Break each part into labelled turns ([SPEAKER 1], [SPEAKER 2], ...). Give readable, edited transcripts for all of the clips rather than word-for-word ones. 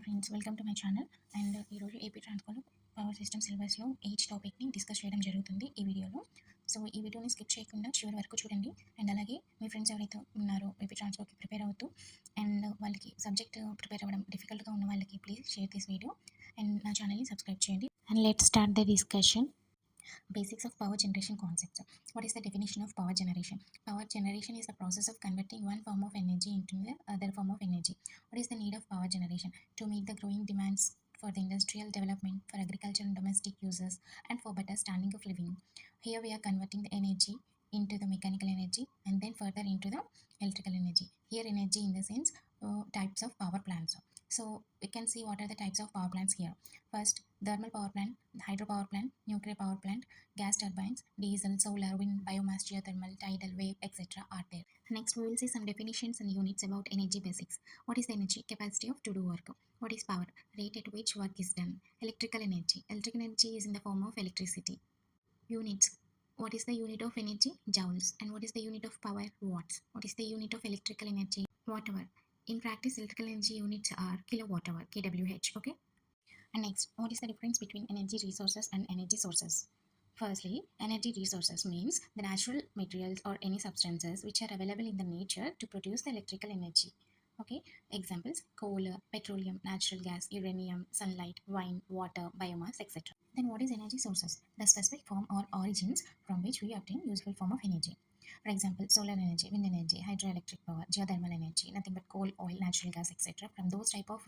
[SPEAKER 1] Friends, welcome to my channel. And ఈరోజు AP ట్రాన్స్కోలో power system సిలబస్లో eighth టాపిక్ని discuss చేయడం జరుగుతుంది ఈ వీడియోలో. సో ఈ వీడియోని స్కిప్ చేయకుండా చివరి వరకు చూడండి. అండ్ అలాగే మీ ఫ్రెండ్స్ ఎవరైతే ఉన్నారో ఏపీ ట్రాన్స్కోకి ప్రిపేర్ అవుతూ అండ్ వాళ్ళకి సబ్జెక్ట్ ప్రిపేర్ అవ్వడం డిఫికల్ట్గా ఉన్న వాళ్ళకి please share this video and నా ఛానల్ని సబ్స్క్రైబ్ చేయండి. And let's start the discussion. Basics of power generation concepts. What is the definition of power generation? Power generation is the process of converting one form of energy into the other form of energy. What is the need of power generation? To meet the growing demands for the industrial development, for agriculture and domestic uses, and for better standing of living. Here we are converting the energy into the mechanical energy and then further into the electrical energy. Here energy in the sense types of power plants. So we can see what are the types of power plants here. First, thermal power plant, hydropower plant, nuclear power plant, gas turbines, diesel, solar, wind, biomass, geothermal, tidal, wave, etc. are there. Next, we will see some definitions and units about energy basics. What is the energy? Capacity of to do work. What is power? Rate at which work is done. Electrical energy. Electrical energy is in the form of electricity. Units. What is the unit of energy? Joules. And what is the unit of power? Watts. What is the unit of electrical energy? Watt hour. In practice, electrical energy units are kilowatt hour, kWh. Okay. And next, what is the difference between energy resources and energy sources? Firstly, energy resources means the natural materials or any substances which are available in the nature to produce the electrical energy. Okay, examples: coal, petroleum, natural gas, uranium, sunlight, wine, water, biomass, etc. Then what is energy sources? The specific form or origins from which we obtain useful form of energy. For example, solar energy, wind energy, hydroelectric power, geothermal energy, nothing but coal, oil, natural gas, etc. From those type of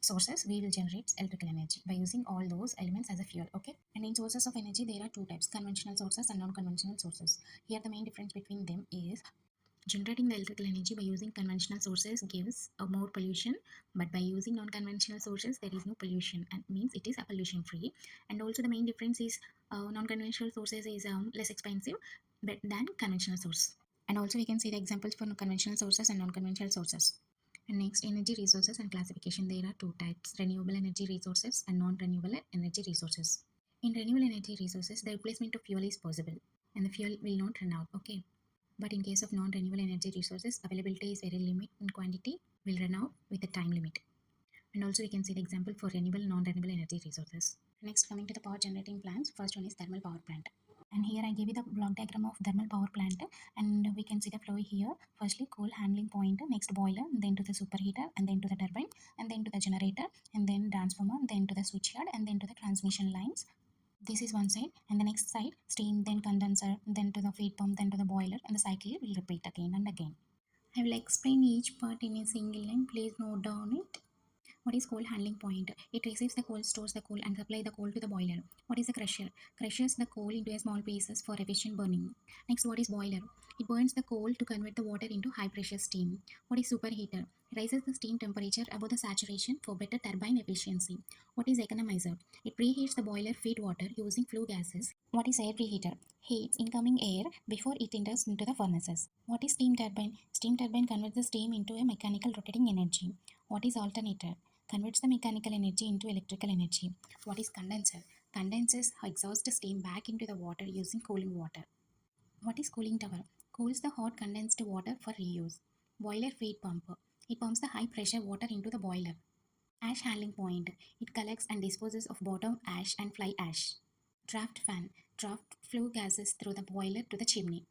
[SPEAKER 1] sources, we will generate electrical energy by using all those elements as a fuel. Okay. And in sources of energy, there are two types: conventional sources and non-conventional sources. Here, the main difference between them is generating the electrical energy by using conventional sources gives a more pollution, but by using non-conventional sources, there is no pollution, and means it is a pollution free. And also, the main difference is non-conventional sources is less expensive than conventional source. And also, we can see the examples for conventional sources and non-conventional sources. And next, energy resources and classification. There are two types: renewable energy resources and non-renewable energy resources. In renewable energy resources, the replacement of fuel is possible and the fuel will not run out. Okay. But in case of non-renewable energy resources, availability is very limited in quantity, will run out with a time limit. And also we can see the example for renewable, non-renewable energy resources. Next, coming to the power generating plants, first one is thermal power plant. And here I give you the block diagram of thermal power plant, and we can see the flow here. Firstly, coal handling point, next boiler, then to the superheater, and then to the turbine, and then to the generator, and then transformer, then to the switchyard, and then to the transmission lines. This is one side, and the next side, steam, then condenser, then to the feed pump, then to the boiler, and the cycle will repeat again and again. I will explain each part in a single line. Please note down it. What is coal handling point? It receives the coal, stores the coal, and supply the coal to the boiler. What is the crusher? Crushes the coal into a small pieces for efficient burning. Next, what is boiler? It burns the coal to convert the water into high pressure steam. What is superheater? Raises the steam temperature above the saturation for better turbine efficiency. What is economizer? It preheats the boiler feed water using flue gases. What is air preheater? Heats incoming air before it enters into the furnaces. What is steam turbine? Steam turbine converts the steam into a mechanical rotating energy. What is alternator? Converts the mechanical energy into electrical energy. What is condenser? Condenses exhaust steam back into the water using cooling water. What is cooling tower? Cools the hot condensed water for reuse. Boiler feed pump. It pumps the high pressure water into the boiler. Ash handling point. It collects and disposes of bottom ash and fly ash. Draft fan. Draft flue gases through the boiler to the chimney.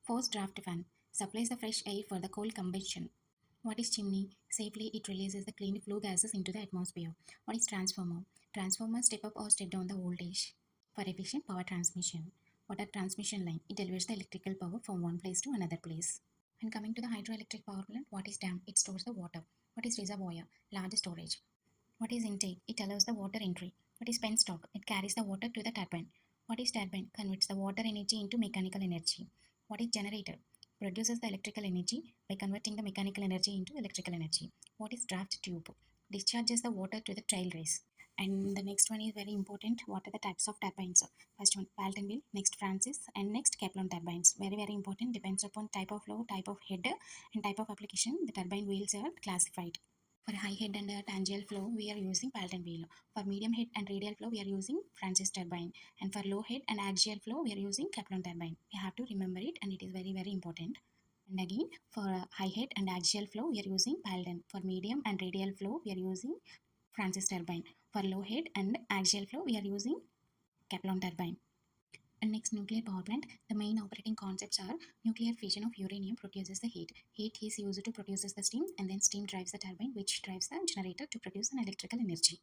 [SPEAKER 1] Forced draft fan. Supplies the fresh air for the coal combustion. What is chimney? Safely it releases the clean flue gases into the atmosphere. What is transformer? Transformer step up or step down the voltage for efficient power transmission. What are transmission line? It delivers the electrical power from one place to another place. And coming to the hydroelectric power plant, what is dam? It stores the water. What is reservoir? Large storage. What is intake? It allows the water entry. What is penstock? It carries the water to the turbine. What is turbine? Converts the water energy into mechanical energy. What is generator? Produces the electrical energy by converting the mechanical energy into electrical energy. What is draft tube? Discharges the water to the tail race. And the next one is very important. What are the types of turbines? First one, Palton wheel, next Francis, and next Kaplan turbines. Very, very important. Depends upon type of flow, type of head, and type of application. The turbine wheels are classified. For high head and tangential flow, we are using Palton wheel. For medium head and radial flow, we are using Francis turbine. And for low head and axial flow, we are using Kaplan turbine. You have to remember it, and it is very, very important. And again, for high head and axial flow, we are using Palton. For medium and radial flow, we are using Francis turbine. For low head and axial flow, we are using Kaplan turbine. And next, nuclear power plant. The main operating concepts are nuclear fission of uranium produces the heat. Heat is used to produce the steam, and then steam drives the turbine, which drives the generator to produce an electrical energy.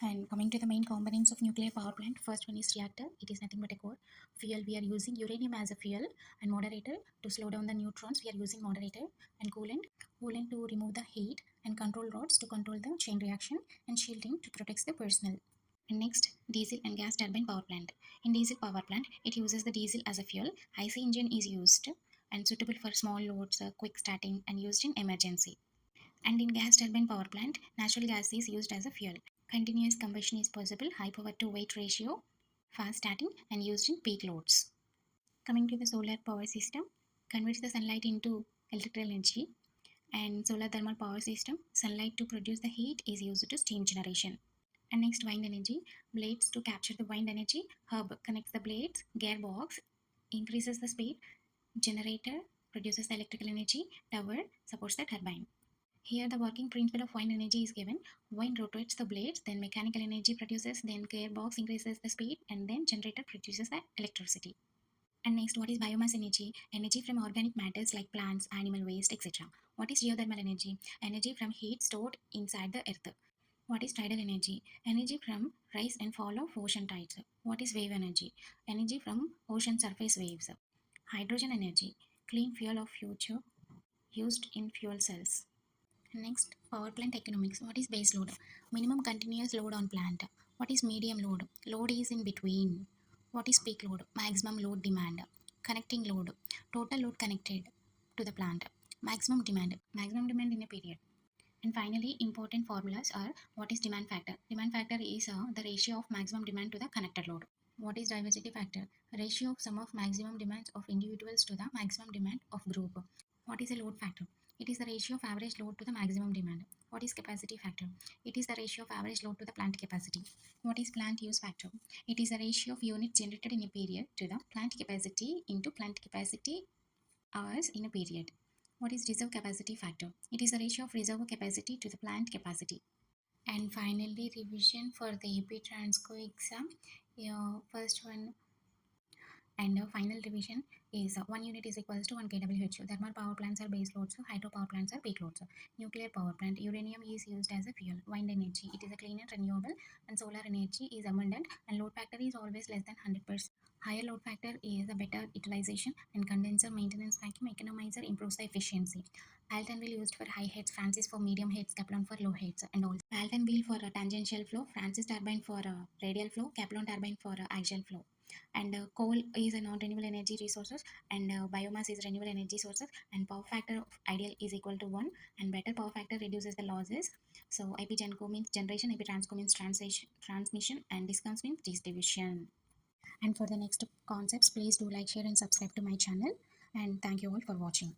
[SPEAKER 1] And coming to the main components of nuclear power plant, first one is reactor. It is nothing but a core. Fuel, we are using uranium as a fuel, and moderator to slow down the neutrons. We are using moderator, and coolant to remove the heat, and control rods to control the chain reaction, and shielding to protect the personnel. And next, diesel and gas turbine power plant. In diesel power plant, it uses the diesel as a fuel. IC engine is used and suitable for small loads, quick starting, and used in emergency. And in gas turbine power plant, natural gas is used as a fuel. Continuous combustion is possible, high power to weight ratio, fast starting, and used in peak loads. Coming to the solar power system, converts the sunlight into electrical energy. And solar thermal power system, sunlight to produce the heat is used to steam generation. And next, wind energy, blades to capture the wind energy. Hub connects the blades. Gearbox increases the speed. Generator produces the electrical energy. Tower supports the turbine. Here the working principle of wind energy is given. Wind rotates the blades, then mechanical energy produces, then gearbox increases the speed, and then generator produces the electricity. And next, what is biomass energy? Energy from organic matters like plants, animal waste, etc. What is geothermal energy? Energy from heat stored inside the earth. What is tidal energy? Energy from rise and fall of ocean tides. What is wave energy? Energy from ocean surface waves. Hydrogen energy, clean fuel of future used in fuel cells. Next, power plant economics. What is base load? Minimum continuous load on plant. What is medium load? Load is in between. What is peak load? Maximum load demand. Connecting load. Total load connected to the plant. Maximum demand. Maximum demand in a period. And finally, important formulas are what is demand factor? Demand factor is the ratio of maximum demand to the connected load. What is diversity factor? Ratio of sum of maximum demands of individuals to the maximum demand of group. What is a load factor? It is the ratio of average load to the maximum demand. What is capacity factor? It is the ratio of average load to the plant capacity. What is plant use factor? It is the ratio of units generated in a period to the plant capacity into plant capacity hours in a period. What is reserve capacity factor? It is the ratio of reserve capacity to the plant capacity. And finally, revision for the aptransco exam. First one and final revision is 1 unit is equals to 1 kWh. Thermal power plants are base loads, hydro power plants are peak loads. Nuclear power plant, uranium is used as a fuel. Wind energy, it is a clean and renewable, and solar energy is abundant, and load factor is always less than 100%. Higher load factor is a better utilization, and condenser maintenance vacuum economizer improves the efficiency. Alton wheel used for high heads, Francis for medium heads, Kaplan for low heads, and also Alton wheel for tangential flow, Francis turbine for radial flow, Kaplan turbine for axial flow. And coal is a non-renewable energy resources, and biomass is renewable energy sources, and power factor of ideal is equal to 1, and better power factor reduces the losses. So IP genco means generation, IP transco means transmission, and discounts means distribution. And for the next concepts, please do like, share, and subscribe to my channel. And thank you all for watching.